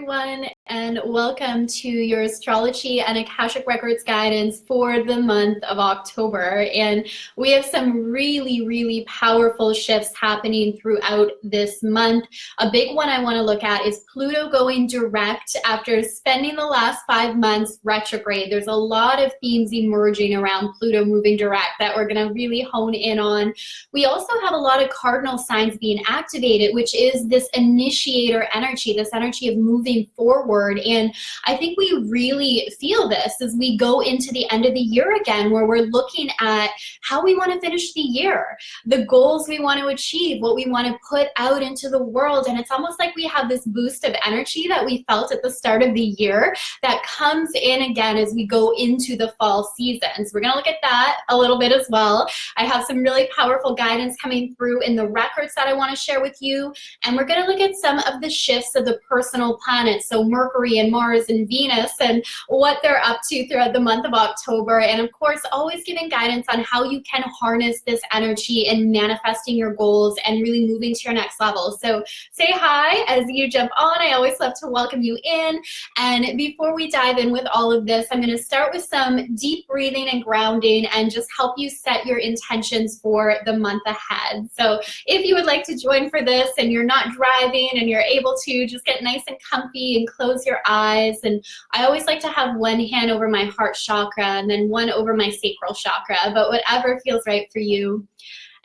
everyone, and welcome to your Astrology and Akashic Records guidance for the month of October. And we have some really powerful shifts happening throughout this month. A big one I want to look at is Pluto going direct after spending the last 5 months retrograde. There's a lot of themes emerging around Pluto moving direct that we're going to really hone in on. We also have a lot of cardinal signs being activated, which is this initiator energy, this energy of moving forward. And I think we really feel this as we go into the end of the year again, where we're looking at how we want to finish the year, the goals we want to achieve, what we want to put out into the world. And it's almost like we have this boost of energy that we felt at the start of the year that comes in again as we go into the fall seasons. We're going to look at that a little bit as well. I have some really powerful guidance coming through in the records that I want to share with you. And we're going to look at some of the shifts of the personal planets, so Mercury and Mars and Venus, and what they're up to throughout the month of October. And of course, always giving guidance on how you can harness this energy and manifesting your goals and really moving to your next level. So say hi as you jump on. I always love to welcome you in. And before we dive in with all of this, I'm going to start with some deep breathing and grounding and just help you set your intentions for the month ahead. So if you would like to join for this and you're not driving and you're able to just get nice and comfy and close your eyes. And I always like to have one hand over my heart chakra and then one over my sacral chakra, but whatever feels right for you.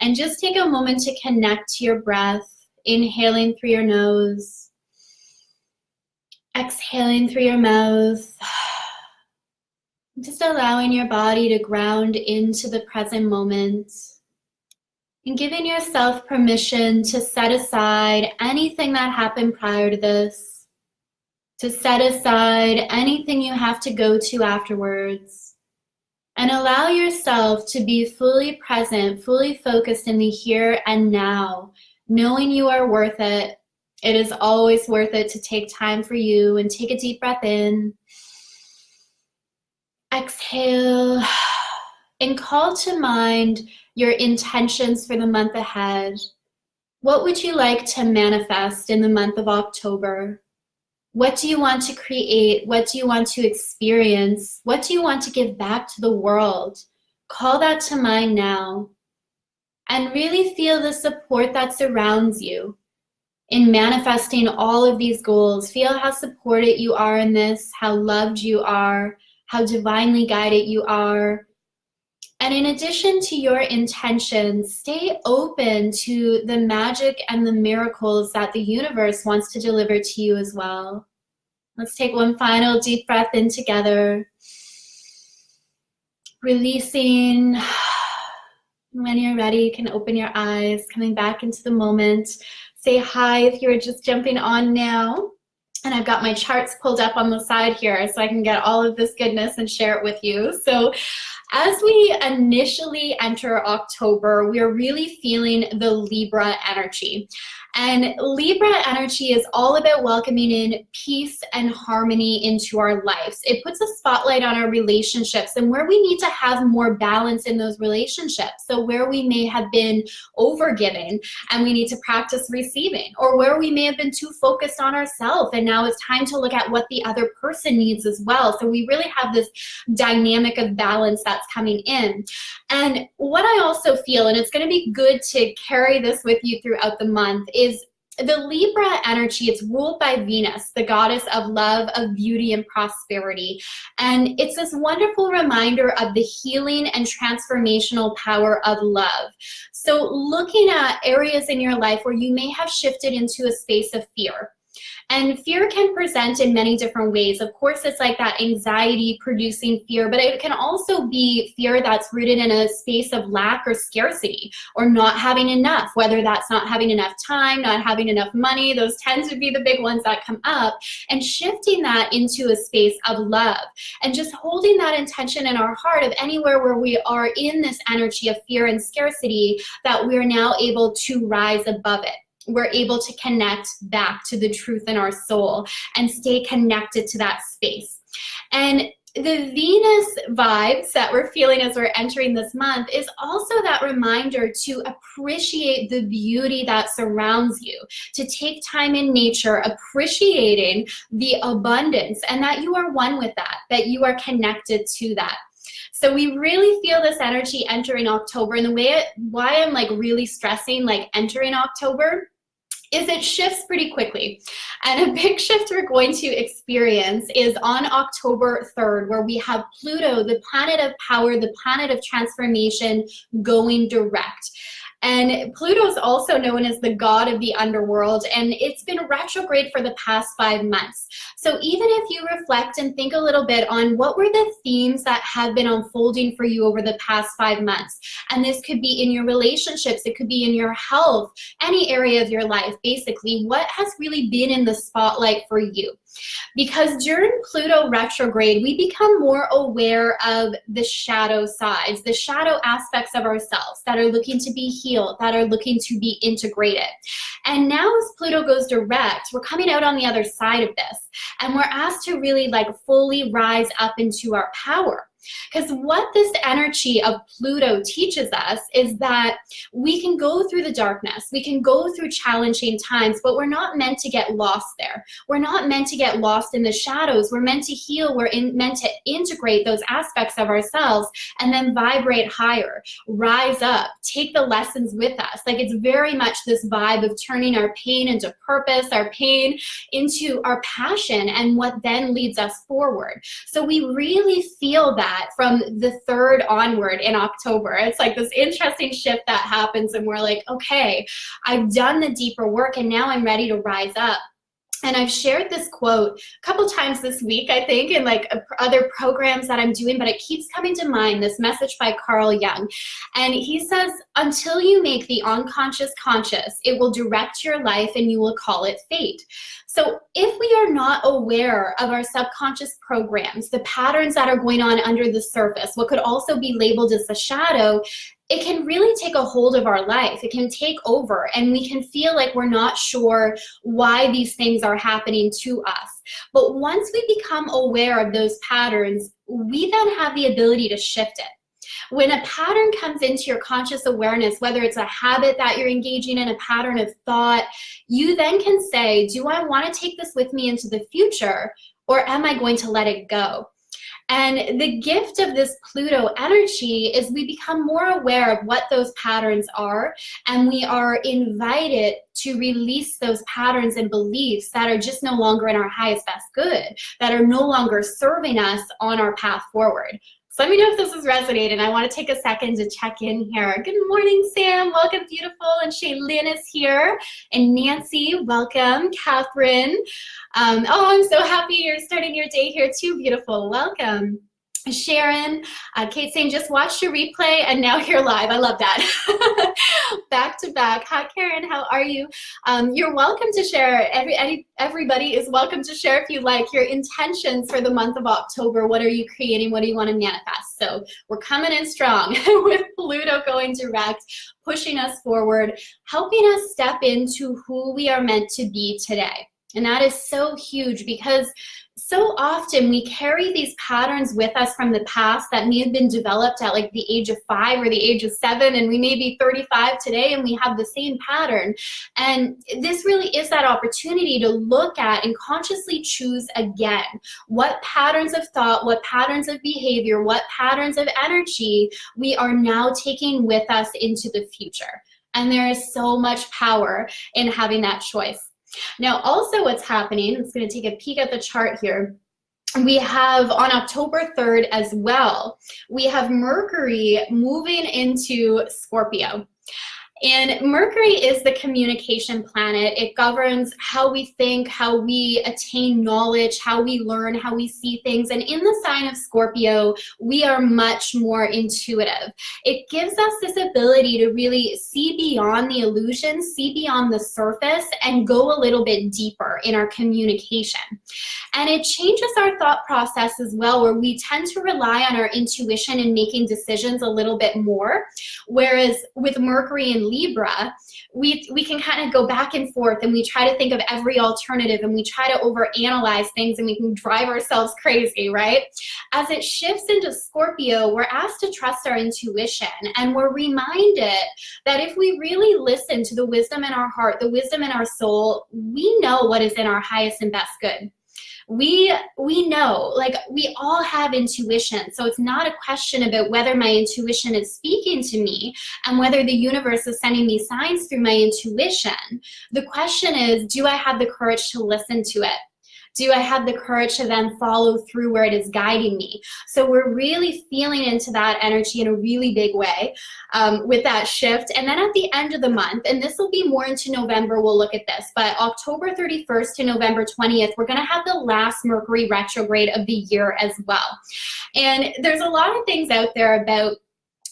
And just take a moment to connect to your breath, inhaling through your nose, exhaling through your mouth. Just allowing your body to ground into the present moment and giving yourself permission to set aside anything that happened prior to this, to set aside anything you have to go to afterwards, and allow yourself to be fully present, fully focused in the here and now, knowing you are worth it. It is always worth it to take time for you. And take a deep breath in. Exhale and call to mind your intentions for the month ahead. What would you like to manifest in the month of October? What do you want to create? What do you want to experience? What do you want to give back to the world? Call that to mind now and really feel the support that surrounds you in manifesting all of these goals. Feel how supported you are in this, how loved you are, how divinely guided you are. And in addition to your intentions, stay open to the magic and the miracles that the universe wants to deliver to you as well. Let's take one final deep breath in together. Releasing. When you're ready, you can open your eyes, coming back into the moment. Say hi if you're just jumping on now. And I've got my charts pulled up on the side here so I can get all of this goodness and share it with you. So as we initially enter October, we are really feeling the Libra energy. And Libra energy is all about welcoming in peace and harmony into our lives. It puts a spotlight on our relationships and where we need to have more balance in those relationships. So where we may have been overgiving and we need to practice receiving, or where we may have been too focused on ourselves and now it's time to look at what the other person needs as well. So we really have this dynamic of balance that's coming in. And what I also feel, and it's going to be good to carry this with you throughout the month, is the Libra energy. It's ruled by Venus, the goddess of love, of beauty, and prosperity. And it's this wonderful reminder of the healing and transformational power of love. So looking at areas in your life where you may have shifted into a space of fear. And fear can present in many different ways. Of course, it's like that anxiety producing fear, but it can also be fear that's rooted in a space of lack or scarcity or not having enough, whether that's not having enough time, not having enough money. Those tend to be the big ones that come up, and shifting that into a space of love and just holding that intention in our heart of anywhere where we are in this energy of fear and scarcity, that we're now able to rise above it. We're able to connect back to the truth in our soul and stay connected to that space. And the Venus vibes that we're feeling as we're entering this month is also that reminder to appreciate the beauty that surrounds you, to take time in nature, appreciating the abundance, and that you are one with that you are connected to that. So we really feel this energy entering October, and why I'm like really stressing like entering October is it shifts pretty quickly. And a big shift we're going to experience is on October 3rd, where we have Pluto, the planet of power, the planet of transformation, going direct. And Pluto is also known as the god of the underworld, and it's been retrograde for the past 5 months. So even if you reflect and think a little bit on what were the themes that have been unfolding for you over the past 5 months, and this could be in your relationships, it could be in your health, any area of your life, basically, what has really been in the spotlight for you? Because during Pluto retrograde, we become more aware of the shadow sides, the shadow aspects of ourselves that are looking to be healed, that are looking to be integrated. And now as Pluto goes direct, we're coming out on the other side of this, and we're asked to really like fully rise up into our power. Because what this energy of Pluto teaches us is that we can go through the darkness, we can go through challenging times, but we're not meant to get lost there. We're not meant to get lost in the shadows. We're meant to heal. We're meant to integrate those aspects of ourselves and then vibrate higher, rise up, take the lessons with us. Like it's very much this vibe of turning our pain into purpose, our pain into our passion, and what then leads us forward. So we really feel that from the 3rd onward in October. It's like this interesting shift that happens, and we're like, okay, I've done the deeper work and now I'm ready to rise up. And I've shared this quote a couple times this week, I think, in like other programs that I'm doing, but it keeps coming to mind, this message by Carl Jung. And he says, until you make the unconscious conscious, it will direct your life and you will call it fate. So if we are not aware of our subconscious programs, the patterns that are going on under the surface, what could also be labeled as the shadow, it can really take a hold of our life. It can take over, and we can feel like we're not sure why these things are happening to us. But once we become aware of those patterns, we then have the ability to shift it. When a pattern comes into your conscious awareness, whether it's a habit that you're engaging in, a pattern of thought, you then can say, do I want to take this with me into the future, or am I going to let it go? And the gift of this Pluto energy is we become more aware of what those patterns are, and we are invited to release those patterns and beliefs that are just no longer in our highest best good, that are no longer serving us on our path forward. So let me know if this is resonating. I want to take a second to check in here. Good morning, Sam. Welcome, beautiful. And Shaylin is here. And Nancy, welcome. Catherine. Oh, I'm so happy you're starting your day here too, beautiful. Welcome. Sharon, Kate saying, just watched your replay and now you're live. I love that. Back to back. Hi, Karen. How are you? You're welcome to share. Everybody is welcome to share if you like your intentions for the month of October. What are you creating? What do you want to manifest? So we're coming in strong with Pluto going direct, pushing us forward, helping us step into who we are meant to be today. And that is so huge, because so often we carry these patterns with us from the past that may have been developed at like the age of 5 or the age of 7, and we may be 35 today and we have the same pattern. And this really is that opportunity to look at and consciously choose again what patterns of thought, what patterns of behavior, what patterns of energy we are now taking with us into the future. And there is so much power in having that choice. Now, also what's happening, I'm just going to take a peek at the chart here. We have on October 3rd as well, we have Mercury moving into Scorpio. And Mercury is the communication planet. It governs how we think, how we attain knowledge, how we learn, how we see things. And in the sign of Scorpio, we are much more intuitive. It gives us this ability to really see beyond the illusion, see beyond the surface, and go a little bit deeper in our communication. And it changes our thought process as well, where we tend to rely on our intuition in making decisions a little bit more. Whereas with Mercury and Libra, we can kind of go back and forth, and we try to think of every alternative, and we try to overanalyze things, and we can drive ourselves crazy, right? As it shifts into Scorpio, we're asked to trust our intuition, and we're reminded that if we really listen to the wisdom in our heart, the wisdom in our soul, we know what is in our highest and best good. We know, like, we all have intuition. So it's not a question about whether my intuition is speaking to me and whether the universe is sending me signs through my intuition. The question is, do I have the courage to listen to it? Do I have the courage to then follow through where it is guiding me? So we're really feeling into that energy in a really big way with that shift. And then at the end of the month, and this will be more into November, we'll look at this, but October 31st to November 20th, we're going to have the last Mercury retrograde of the year as well. And there's a lot of things out there about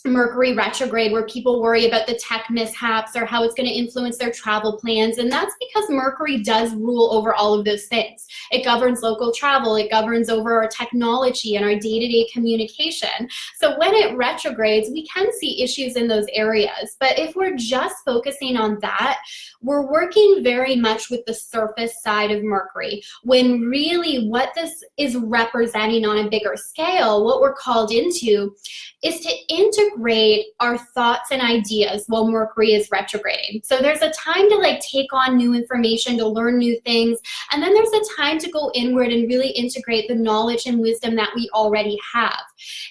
Mercury retrograde where people worry about the tech mishaps or how it's going to influence their travel plans. And that's because Mercury does rule over all of those things. It governs local travel. It governs over our technology and our day-to-day communication. So when it retrogrades, we can see issues in those areas. But if we're just focusing on that, we're working very much with the surface side of Mercury, when really what this is representing on a bigger scale, what we're called into, is to integrate our thoughts and ideas while Mercury is retrograding. So there's a time to like take on new information, to learn new things, and then there's a time to go inward and really integrate the knowledge and wisdom that we already have.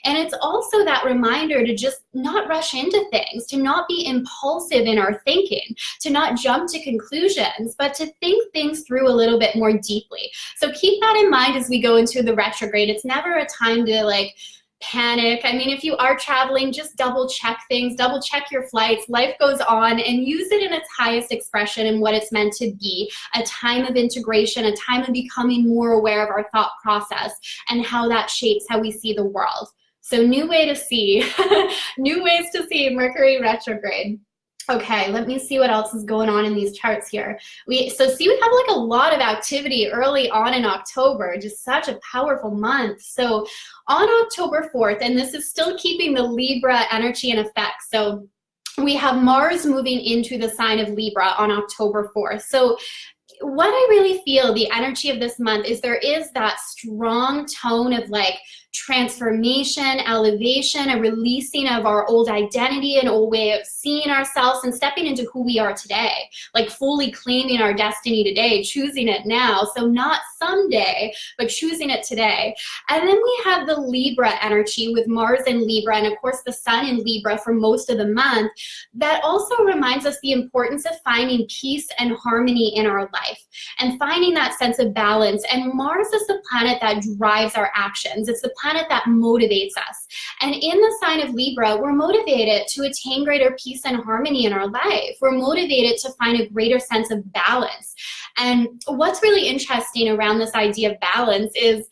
And it's also that reminder to just not rush into things, to not be impulsive in our thinking, to not jump to conclusions, but to think things through a little bit more deeply. So keep that in mind as we go into the retrograde. It's never a time to like panic. I mean, if you are traveling, just double check things, double check your flights. Life goes on, and use it in its highest expression and what it's meant to be. A time of integration, a time of becoming more aware of our thought process and how that shapes how we see the world. So new way to see, new ways to see Mercury retrograde. Okay, let me see what else is going on in these charts here. So we have like a lot of activity early on in October, just such a powerful month. So on October 4th, and this is still keeping the Libra energy in effect. So we have Mars moving into the sign of Libra on October 4th. So what I really feel the energy of this month is there is that strong tone of like transformation, elevation, a releasing of our old identity, an old way of seeing ourselves, and stepping into who we are today, like fully claiming our destiny today, choosing it now. So not someday, but choosing it today. And then we have the Libra energy with Mars in Libra, and of course the Sun in Libra for most of the month. That also reminds us the importance of finding peace and harmony in our life and finding that sense of balance. And Mars is the planet that drives our actions. It's the planet that motivates us. And in the sign of Libra, we're motivated to attain greater peace and harmony in our life. We're motivated to find a greater sense of balance. And what's really interesting around this idea of balance is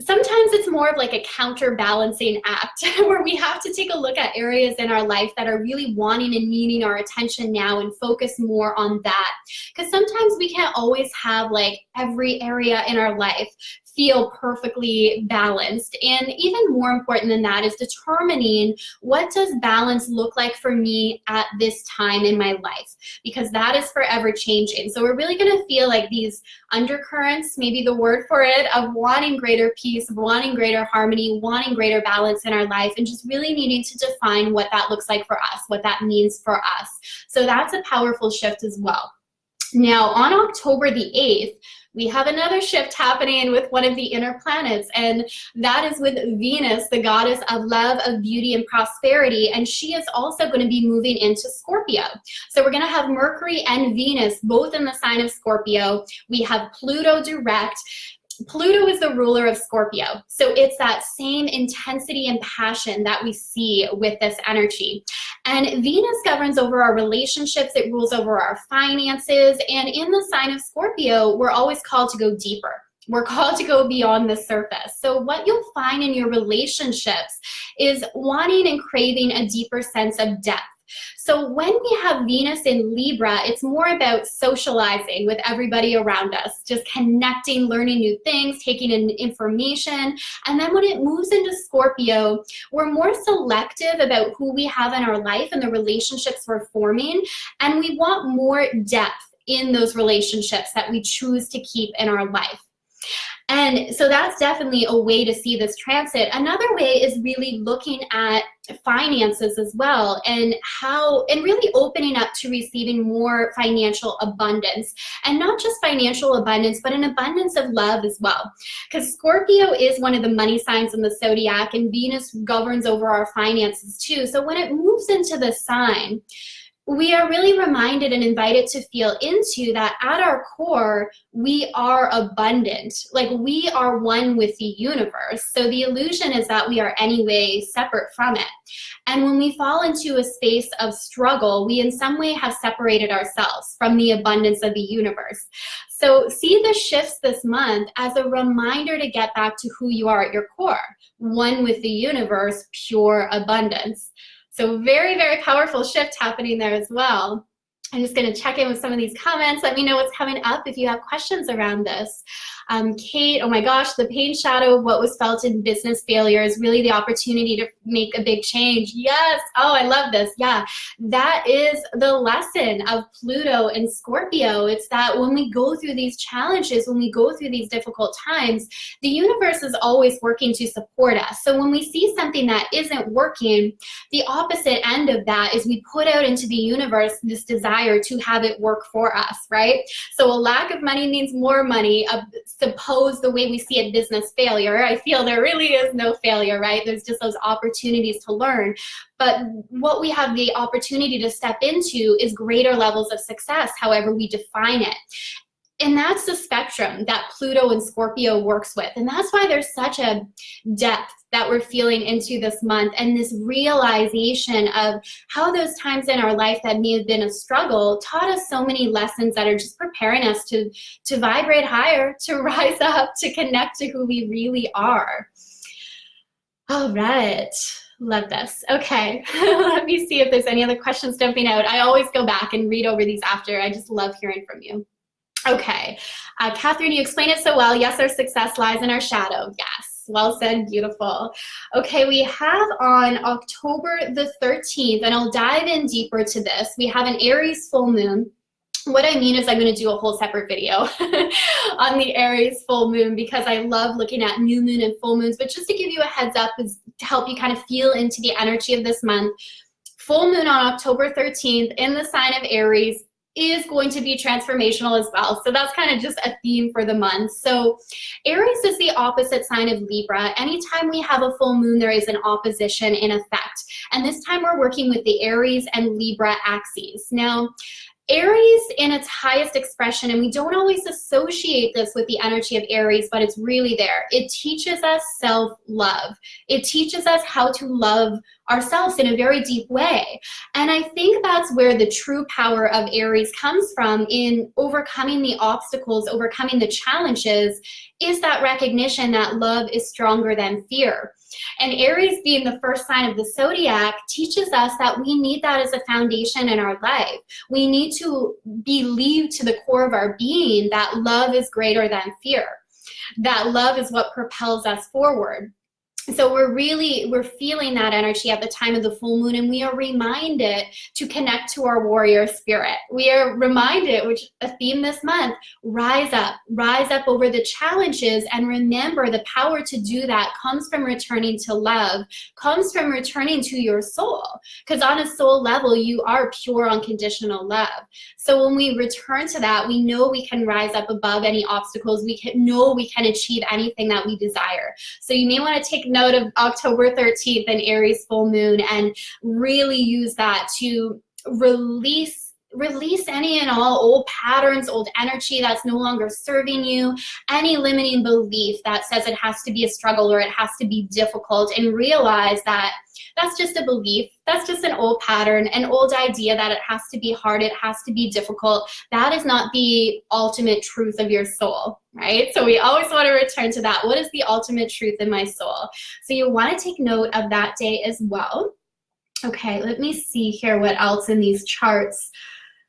sometimes it's more of like a counterbalancing act where we have to take a look at areas in our life that are really wanting and needing our attention now and focus more on that. Because sometimes we can't always have like every area in our life feel perfectly balanced. And even more important than that is determining what does balance look like for me at this time in my life, because that is forever changing. So we're really going to feel like these undercurrents, maybe the word for it, of wanting greater peace, wanting greater harmony, wanting greater balance in our life, and just really needing to define what that looks like for us, what that means for us. So that's a powerful shift as well. Now on October the 8th, we have another shift happening with one of the inner planets, and that is with Venus, the goddess of love, of beauty, and prosperity, and she is also going to be moving into Scorpio. So we're going to have Mercury and Venus both in the sign of Scorpio. We have Pluto direct. Pluto is the ruler of Scorpio. So it's that same intensity and passion that we see with this energy. And Venus governs over our relationships. It rules over our finances. And in the sign of Scorpio, we're always called to go deeper. We're called to go beyond the surface. So what you'll find in your relationships is wanting and craving a deeper sense of depth. So when we have Venus in Libra, it's more about socializing with everybody around us, just connecting, learning new things, taking in information. And then when it moves into Scorpio, we're more selective about who we have in our life and the relationships we're forming. And we want more depth in those relationships that we choose to keep in our life. And so that's definitely a way to see this transit. Another way is really looking at finances as well, and really opening up to receiving more financial abundance, and not just financial abundance, but an abundance of love as well. Because Scorpio is one of the money signs in the zodiac, and Venus governs over our finances too. So when it moves into the sign, we are really reminded and invited to feel into that at our core, we are abundant. Like, we are one with the universe. So the illusion is that we are anyway separate from it. And when we fall into a space of struggle, we in some way have separated ourselves from the abundance of the universe. So see the shifts this month as a reminder to get back to who you are at your core, one with the universe, pure abundance. So very, very powerful shift happening there as well. I'm just going to check in with some of these comments. Let me know what's coming up if you have questions around this. Kate, oh my gosh, the pain shadow of what was felt in business failure is really the opportunity to make a big change. Yes. Oh, I love this. Yeah, that is the lesson of Pluto and Scorpio. It's that when we go through these challenges, when we go through these difficult times, the universe is always working to support us. So when we see something that isn't working, the opposite end of that is we put out into the universe this desire to have it work for us, right? So a lack of money means more money. Suppose the way we see it, business failure, I feel there really is no failure, right? There's just those opportunities to learn. But what we have the opportunity to step into is greater levels of success, however we define it. And that's the spectrum that Pluto and Scorpio works with. And that's why there's such a depth that we're feeling into this month, and this realization of how those times in our life that may have been a struggle taught us so many lessons that are just preparing us to vibrate higher, to rise up, to connect to who we really are. All right. Love this. Okay, let me see if there's any other questions jumping out. I always go back and read over these after. I just love hearing from you. Okay, Catherine, you explained it so well. Yes, our success lies in our shadow. Yes, well said, beautiful. Okay, we have on October the 13th, and I'll dive in deeper to this. We have an Aries full moon. What I mean is I'm going to do a whole separate video on the Aries full moon, because I love looking at new moon and full moons. But just to give you a heads up, is to help you kind of feel into the energy of this month. Full moon on October 13th in the sign of Aries is going to be transformational as well. So that's kind of just a theme for the month. So Aries is the opposite sign of Libra. Anytime we have a full moon, there is an opposition in effect. And this time we're working with the Aries and Libra axes. Now, Aries in its highest expression, and we don't always associate this with the energy of Aries, but it's really there. It teaches us self-love. It teaches us how to love ourselves in a very deep way. And I think that's where the true power of Aries comes from, in overcoming the obstacles, overcoming the challenges, is that recognition that love is stronger than fear. And Aries, being the first sign of the zodiac, teaches us that we need that as a foundation in our life. We need to believe to the core of our being that love is greater than fear, that love is what propels us forward. So we're feeling that energy at the time of the full moon, and we are reminded to connect to our warrior spirit. We are reminded, which is a theme this month, rise up over the challenges, and remember the power to do that comes from returning to love, comes from returning to your soul, because on a soul level, you are pure unconditional love. So when we return to that, we know we can rise up above any obstacles. We know we can achieve anything that we desire. So you may want to take note of October 13th and Aries full moon, and really use that to release any and all old patterns, old energy that's no longer serving you, any limiting belief that says it has to be a struggle or it has to be difficult, and realize that that's just a belief. That's just an old pattern, an old idea that it has to be hard, it has to be difficult. That is not the ultimate truth of your soul, right? So we always want to return to that. What is the ultimate truth in my soul? So you want to take note of that day as well. Okay, let me see here what else in these charts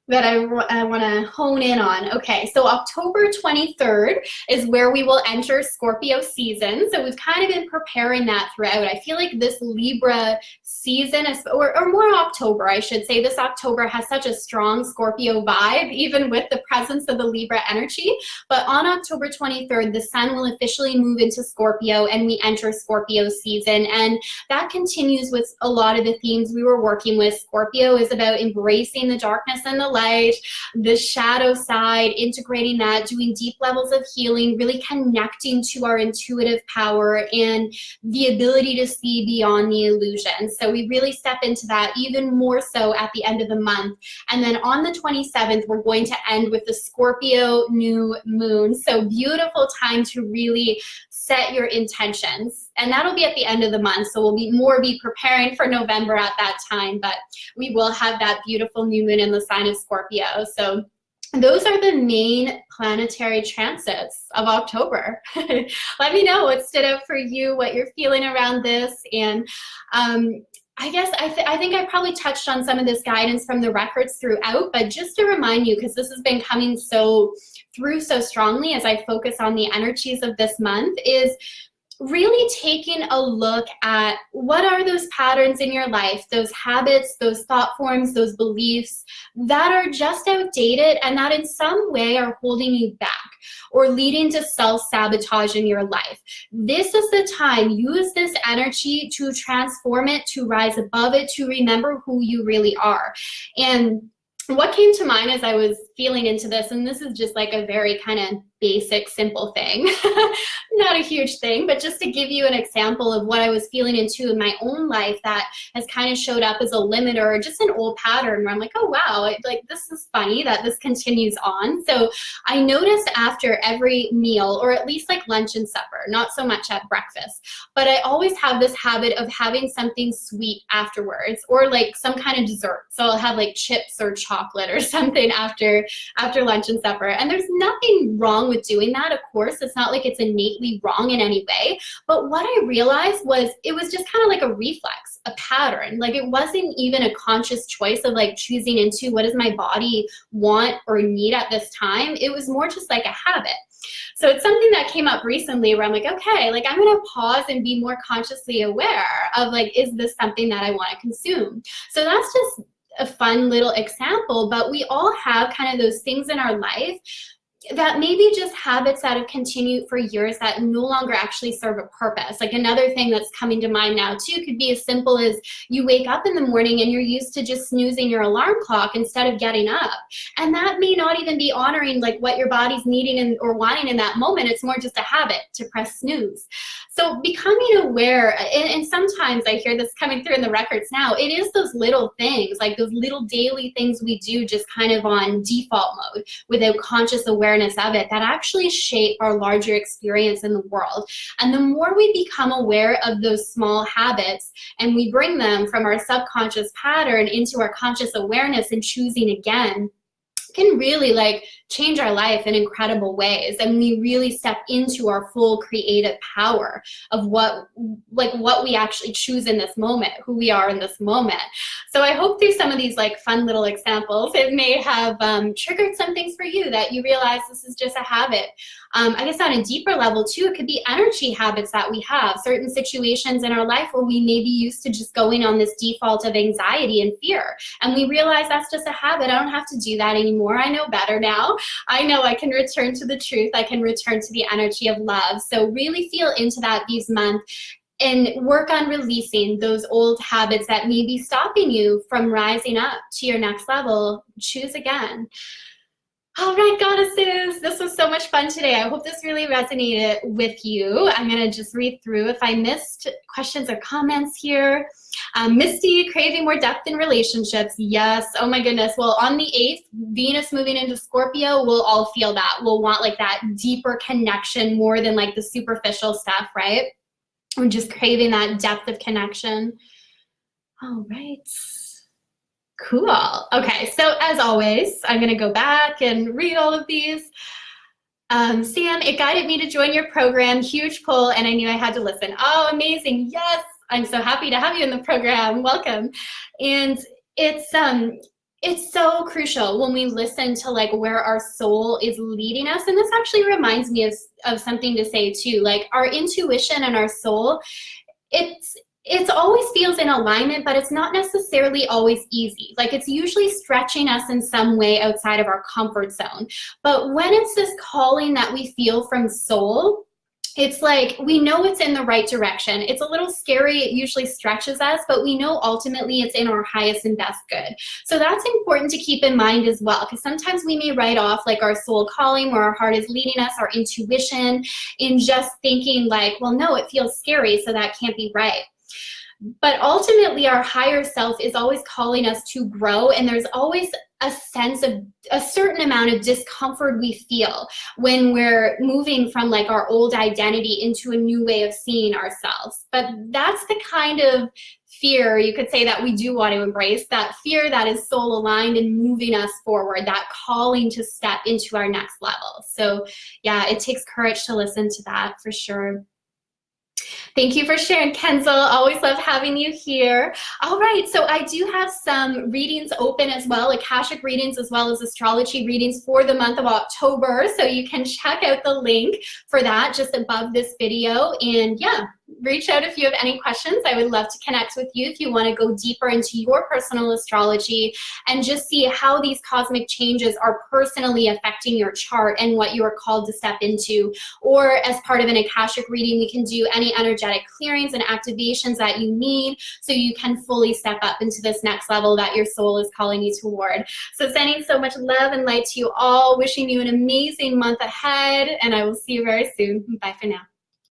that I want to hone in on. Okay, so October 23rd is where we will enter Scorpio season. So we've kind of been preparing that throughout. I feel like this Libra season, is, or more October, I should say, this October has such a strong Scorpio vibe, even with the presence of the Libra energy. But on October 23rd, the sun will officially move into Scorpio and we enter Scorpio season. And that continues with a lot of the themes we were working with. Scorpio is about embracing the darkness and the light, the shadow side, integrating that, doing deep levels of healing, really connecting to our intuitive power and the ability to see beyond the illusion. So we really step into that even more so at the end of the month. And then on the 27th, we're going to end with the Scorpio new moon. So beautiful time to really set your intentions. And that'll be at the end of the month. So we'll be preparing for November at that time, but we will have that beautiful new moon in the sign of Scorpio. So those are the main planetary transits of October. Let me know what stood out for you, what you're feeling around this. And I guess I think I probably touched on some of this guidance from the records throughout, but just to remind you, because this has been coming through so strongly as I focus on the energies of this month, is really taking a look at what are those patterns in your life, those habits, those thought forms, those beliefs that are just outdated and that in some way are holding you back or leading to self-sabotage in your life. This is the time. Use this energy to transform it, to rise above it, to remember who you really are. And what came to mind as I was feeling into this, and this is just like a very kind of basic, simple thing, not a huge thing, but just to give you an example of what I was feeling into in my own life that has kind of showed up as a limiter or just an old pattern where I'm like, oh wow, like this is funny that this continues on. So I noticed after every meal, or at least like lunch and supper, not so much at breakfast, but I always have this habit of having something sweet afterwards, or like some kind of dessert. So I'll have like chips or chocolate or something after lunch and supper. And there's nothing wrong with doing that, of course. It's not like it's innately wrong in any way. But what I realized was it was just kind of like a reflex, a pattern. Like it wasn't even a conscious choice of like choosing into what does my body want or need at this time. It was more just like a habit. So it's something that came up recently where I'm like, okay, like I'm going to pause and be more consciously aware of like, is this something that I want to consume? So that's just a fun little example, but we all have kind of those things in our life that maybe just habits that have continued for years that no longer actually serve a purpose. Like another thing that's coming to mind now too could be as simple as you wake up in the morning and you're used to just snoozing your alarm clock instead of getting up. And that may not even be honoring like what your body's needing or wanting in that moment. It's more just a habit to press snooze. So becoming aware, and sometimes I hear this coming through in the records now, it is those little things, like those little daily things we do just kind of on default mode without conscious awareness of it that actually shape our larger experience in the world. And the more we become aware of those small habits and we bring them from our subconscious pattern into our conscious awareness and choosing again, can really like change our life in incredible ways, and we really step into our full creative power of what we actually choose in this moment, who we are in this moment. So I hope through some of these like fun little examples, it may have triggered some things for you that you realize this is just a habit. I guess on a deeper level too, it could be energy habits that we have, certain situations in our life where we may be used to just going on this default of anxiety and fear. And we realize that's just a habit. I don't have to do that anymore. I know better now. I know I can return to the truth. I can return to the energy of love. So really feel into that these months and work on releasing those old habits that may be stopping you from rising up to your next level. Choose again. All right, goddesses, this was so much fun today. I hope this really resonated with you. I'm going to just read through if I missed questions or comments here. Misty, craving more depth in relationships. Yes. Oh my goodness. Well, on the 8th, Venus moving into Scorpio, we'll all feel that. We'll want like that deeper connection more than like the superficial stuff, right? We're just craving that depth of connection. All right. Cool. Okay, so as always, I'm going to go back and read all of these. Sam, it guided me to join your program. Huge pull, and I knew I had to listen. Oh, amazing. Yes. I'm so happy to have you in the program. Welcome. And it's so crucial when we listen to like where our soul is leading us. And this actually reminds me of something to say too. Like our intuition and our soul, it's always feels in alignment, but it's not necessarily always easy. Like it's usually stretching us in some way outside of our comfort zone. But when it's this calling that we feel from soul, it's like we know it's in the right direction. It's a little scary. It usually stretches us, but we know ultimately it's in our highest and best good. So that's important to keep in mind as well, because sometimes we may write off like our soul calling, where our heart is leading us, our intuition, in just thinking like, well, no, it feels scary, so that can't be right. But ultimately, our higher self is always calling us to grow, and there's always a sense of a certain amount of discomfort we feel when we're moving from like our old identity into a new way of seeing ourselves. But that's the kind of fear, you could say, that we do want to embrace, that fear that is soul aligned and moving us forward, that calling to step into our next level. So yeah, it takes courage to listen to that for sure. Thank you for sharing, Kenzel. Always love having you here. All right, so I do have some readings open as well, Akashic readings as well as astrology readings for the month of October. So you can check out the link for that just above this video. And yeah, reach out if you have any questions. I would love to connect with you if you want to go deeper into your personal astrology and just see how these cosmic changes are personally affecting your chart and what you are called to step into. Or as part of an Akashic reading, we can do any energetic clearings and activations that you need so you can fully step up into this next level that your soul is calling you toward. So sending so much love and light to you all, wishing you an amazing month ahead, and I will see you very soon. Bye for now.